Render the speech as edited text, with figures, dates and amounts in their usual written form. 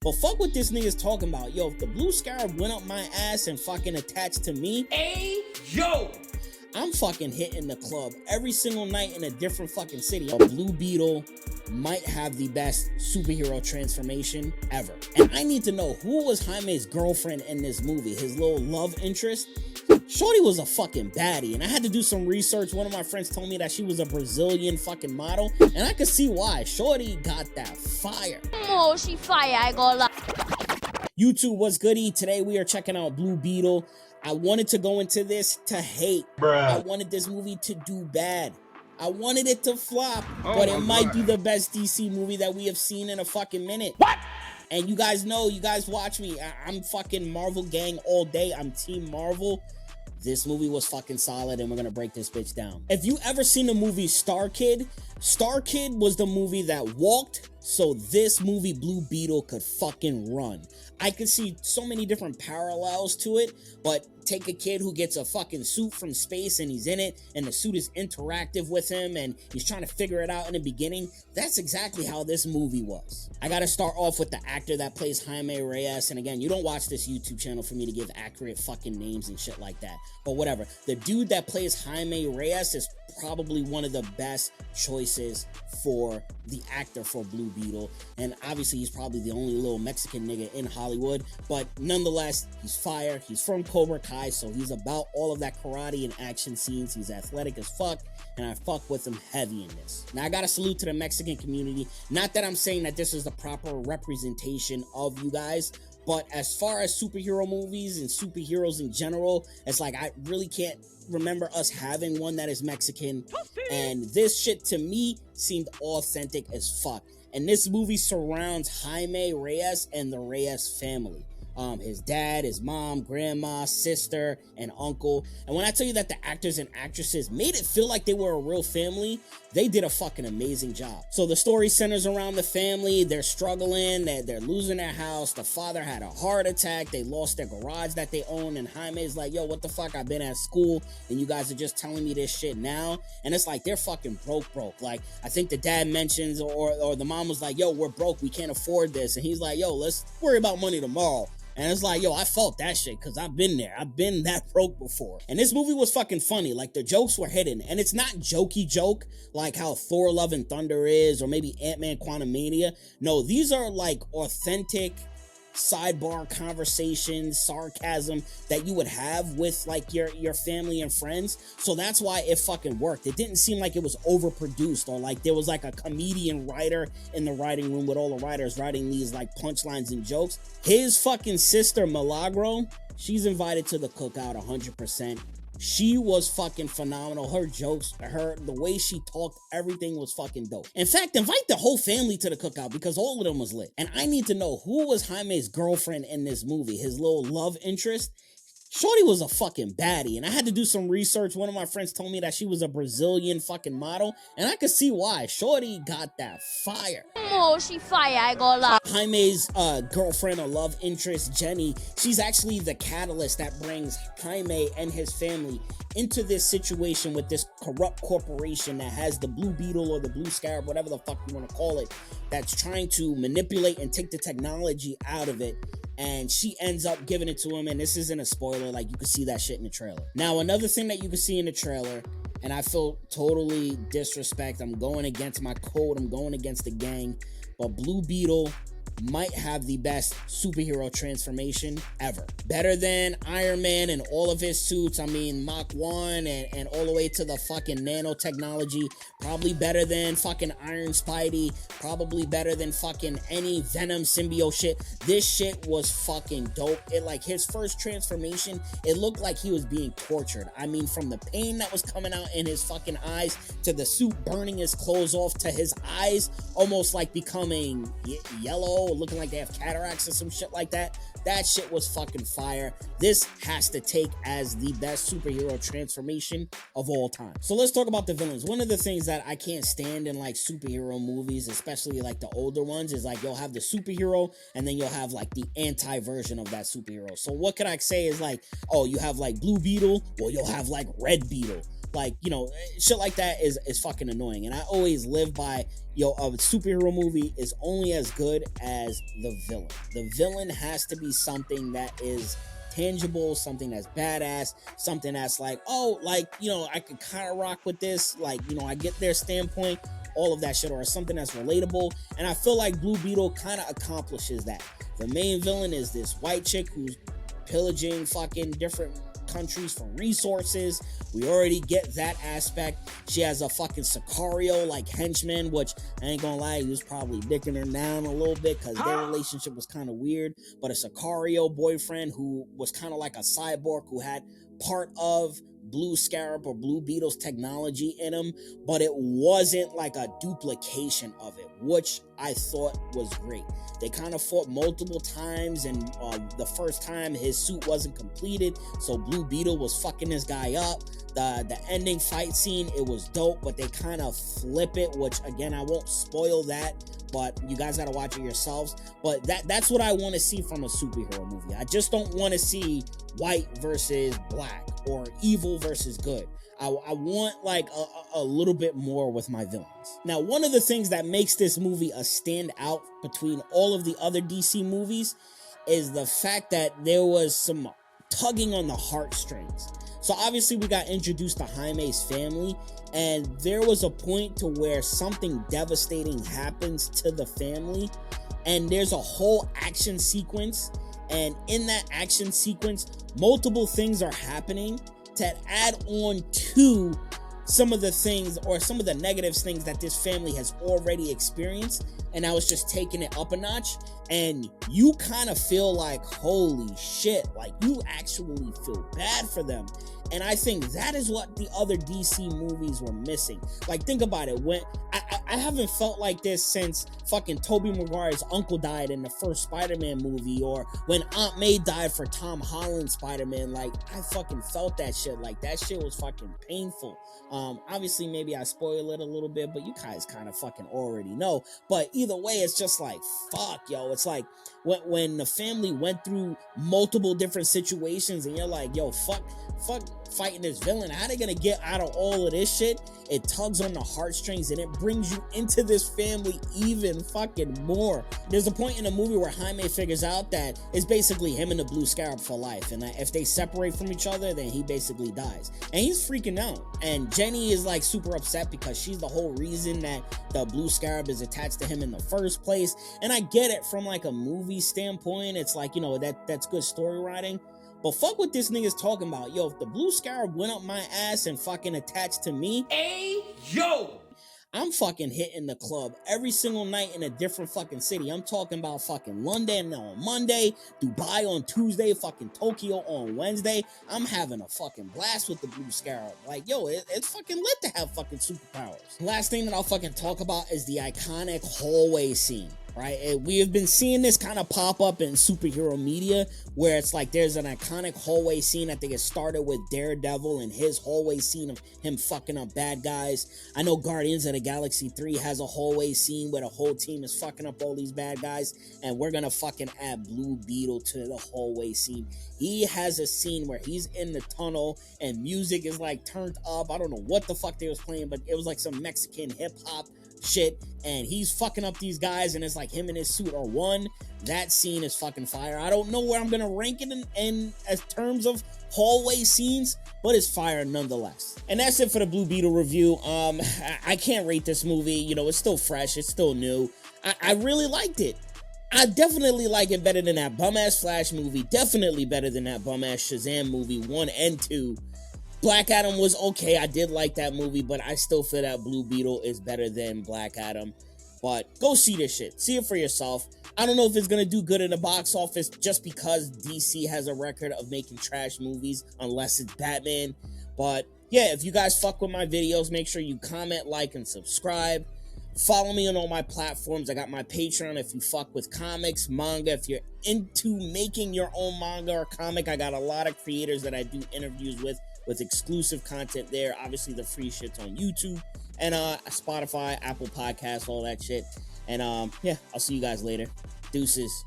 But fuck what this nigga's talking about. Yo, if the blue scarab went up my ass and fucking attached to me, yo, I'm fucking hitting the club every single night in a different fucking city. Blue Beetle might have the best superhero transformation ever. And I need to know, who was Jaime's girlfriend in this movie? His little love interest? Shorty was a fucking baddie, and I had to do some research. One of my friends told me that she was a Brazilian fucking model, and I could see why. Shorty got that fire. Oh, she fire, I go lie. YouTube, what's goody? Today we are checking out Blue Beetle. I wanted to go into this to hate. I wanted this movie to do bad. I wanted it to flop, but it might be the best DC movie that we have seen in a fucking minute. What? And you guys know, you guys watch me. I'm fucking Marvel gang all day. I'm Team Marvel. This movie was fucking solid, and we're gonna break this bitch down. If you ever seen the movie Star Kid was the movie that walked so this movie Blue Beetle could fucking run. I could see so many different parallels to it, but take a kid who gets a fucking suit from space and he's in it, and the suit is interactive with him, and he's trying to figure it out in the beginning. That's exactly how this movie was. I gotta start off with the actor that plays Jaime Reyes, and again, you don't watch this YouTube channel for me to give accurate fucking names and shit like that, but whatever. The dude that plays Jaime Reyes is probably one of the best choices for the actor for Blue Beetle, and obviously he's probably the only little Mexican nigga in Hollywood, but nonetheless, he's fire. He's from Cobra Kai, so he's about all of that karate and action scenes. He's athletic as fuck, and I fuck with him heavy in this. Now, I gotta salute to the Mexican community. Not that I'm saying that this is the proper representation of you guys, but as far as superhero movies and superheroes in general, it's like I really can't remember us having one that is Mexican, and this shit to me seemed authentic as fuck. And this movie surrounds Jaime Reyes and the Reyes family. His dad, his mom, grandma, sister, and uncle. And when I tell you that the actors and actresses made it feel like they were a real family, they did a fucking amazing job. So the story centers around the family. They're struggling, they're losing their house. The father had a heart attack. They lost their garage that they own, and Jaime's like, yo, what the fuck? I've been at school and you guys are just telling me this shit now. And it's like they're fucking broke. Like, I think the dad mentions, or the mom was like, yo, we're broke, we can't afford this. And he's like, yo, let's worry about money tomorrow. And it's like, yo, I felt that shit because I've been there. I've been that broke before. And this movie was fucking funny. Like, the jokes were hidden. And it's not jokey joke like how Thor Love and Thunder is, or maybe Ant-Man Quantumania. No, these are like authentic sidebar conversations, sarcasm that you would have with like your family and friends. So that's why it fucking worked. It didn't seem like it was overproduced, or like there was like a comedian writer in the writing room with all the writers writing these like punchlines and jokes. His fucking sister Milagro, she's invited to the cookout 100%. She was fucking phenomenal. Her jokes, the way she talked, everything was fucking dope. In fact, invite the whole family to the cookout because all of them was lit. And I need to know, who was Jaime's girlfriend in this movie? His little love interest? Shorty was a fucking baddie, and I had to do some research. One of my friends told me that she was a Brazilian fucking model, and I could see why. Shorty got that fire. Oh, she fire, I go lie. Jaime's girlfriend or love interest, Jenny, she's actually the catalyst that brings Jaime and his family into this situation with this corrupt corporation that has the Blue Beetle or the Blue Scarab, whatever the fuck you want to call it, that's trying to manipulate and take the technology out of it. And she ends up giving it to him, and this isn't a spoiler, like you can see that shit in the trailer. Now, another thing that you can see in the trailer, and I feel totally disrespect, I'm going against my code, I'm going against the gang, but Blue Beetle might have the best superhero transformation ever. Better than Iron Man and all of his suits. I mean, Mach 1 and all the way to the fucking nanotechnology. Probably better than fucking Iron Spidey. Probably better than fucking any Venom symbiote shit. This shit was fucking dope. It, like, his first transformation, it looked like he was being tortured. I mean, from the pain that was coming out in his fucking eyes to the suit burning his clothes off to his eyes almost like becoming yellow, looking like they have cataracts or some shit like that. That shit was fucking fire. This has to take as the best superhero transformation of all time. So let's talk about the villains. One of the things that I can't stand in like superhero movies, especially like the older ones, is like you'll have the superhero and then you'll have like the anti-version of that superhero. So what could I say is like, oh, you have like Blue Beetle, well, you'll have like Red Beetle. Like, shit like that is fucking annoying. And I always live by, a superhero movie is only as good as the villain. The villain has to be something that is tangible, something that's badass, something that's like, I could kind of rock with this, like, I get their standpoint, all of that shit, or something that's relatable. And I feel like Blue Beetle kind of accomplishes that. The main villain is this white chick who's pillaging fucking different countries for resources. We already get that aspect. She has a fucking Sicario like henchman, which I ain't gonna lie, he was probably dicking her down a little bit because their relationship was kind of weird. But a Sicario boyfriend who was kind of like a cyborg who had part of Blue Scarab or Blue Beetle's technology in him, but it wasn't like a duplication of it, which I thought was great. They kind of fought multiple times, and the first time his suit wasn't completed, so Blue Beetle was fucking this guy up. The ending fight scene, it was dope, but they kind of flip it, which again, I won't spoil that, but you guys gotta watch it yourselves. But that's what I want to see from a superhero movie. I just don't want to see white versus black or evil versus good. I want like a little bit more with my villains. Now, one of the things that makes this movie a standout between all of the other DC movies is the fact that there was some tugging on the heartstrings. So obviously we got introduced to Jaime's family, and there was a point to where something devastating happens to the family, and there's a whole action sequence, and in that action sequence, multiple things are happening to add on to some of the things or some of the negative things that this family has already experienced, and I was just taking it up a notch. And you kind of feel like, holy shit, like you actually feel bad for them. And I think that is what the other DC movies were missing. Like, think about it. When I haven't felt like this since fucking Tobey Maguire's uncle died in the first Spider-Man movie, or when Aunt May died for Tom Holland's Spider-Man. Like, I fucking felt that shit. Like, that shit was fucking painful. Obviously, maybe I spoil it a little bit, but you guys kind of fucking already know. But either way, it's just like, fuck, yo. It's like when the family went through multiple different situations, and you're like, yo, fuck fighting this villain. How they gonna get out of all of this shit? It tugs on the heartstrings, and it brings you into this family even fucking more. There's a point in the movie where Jaime figures out that it's basically him and the Blue Scarab for life, and that if they separate from each other, then he basically dies. And he's freaking out. And Jenny is like super upset because she's the whole reason that the Blue Scarab is attached to him in the first place. And I get it from like a movie standpoint. It's like, that's good story writing. But fuck what this nigga's talking about. Yo, if the Blue Scarab went up my ass and fucking attached to me, I'm fucking hitting the club every single night in a different fucking city. I'm talking about fucking London on Monday, Dubai on Tuesday, fucking Tokyo on Wednesday. I'm having a fucking blast with the Blue Scarab. Like, yo, it's fucking lit to have fucking superpowers. Last thing that I'll fucking talk about is the iconic hallway scene. Right? We have been seeing this kind of pop up in superhero media where it's like there's an iconic hallway scene. I think it started with Daredevil and his hallway scene of him fucking up bad guys. I know Guardians of the Galaxy 3 has a hallway scene where the whole team is fucking up all these bad guys, and we're gonna fucking add Blue Beetle to the hallway scene. He has a scene where he's in the tunnel and music is like turned up. I don't know what the fuck they was playing, but it was like some Mexican hip hop shit, and he's fucking up these guys, and it's like him and his suit are one. That scene is fucking fire. I don't know where I'm gonna rank it in as terms of hallway scenes, but it's fire nonetheless. And that's it for the Blue Beetle review. I can't rate this movie. It's still fresh, it's still new. I really liked it. I definitely like it better than that bum-ass Flash movie, definitely better than that bum-ass Shazam movie 1 and 2. Black Adam was okay. I did like that movie, but I still feel that Blue Beetle is better than Black Adam. But go see this shit. See it for yourself. I don't know if it's going to do good in the box office just because DC has a record of making trash movies unless it's Batman. But yeah, if you guys fuck with my videos, make sure you comment, like, and subscribe. Follow me on all my platforms. I got my Patreon if you fuck with comics, manga. If you're into making your own manga or comic, I got a lot of creators that I do interviews with exclusive content there. Obviously, the free shit's on YouTube and Spotify, Apple Podcasts, all that shit. And yeah, I'll see you guys later. Deuces.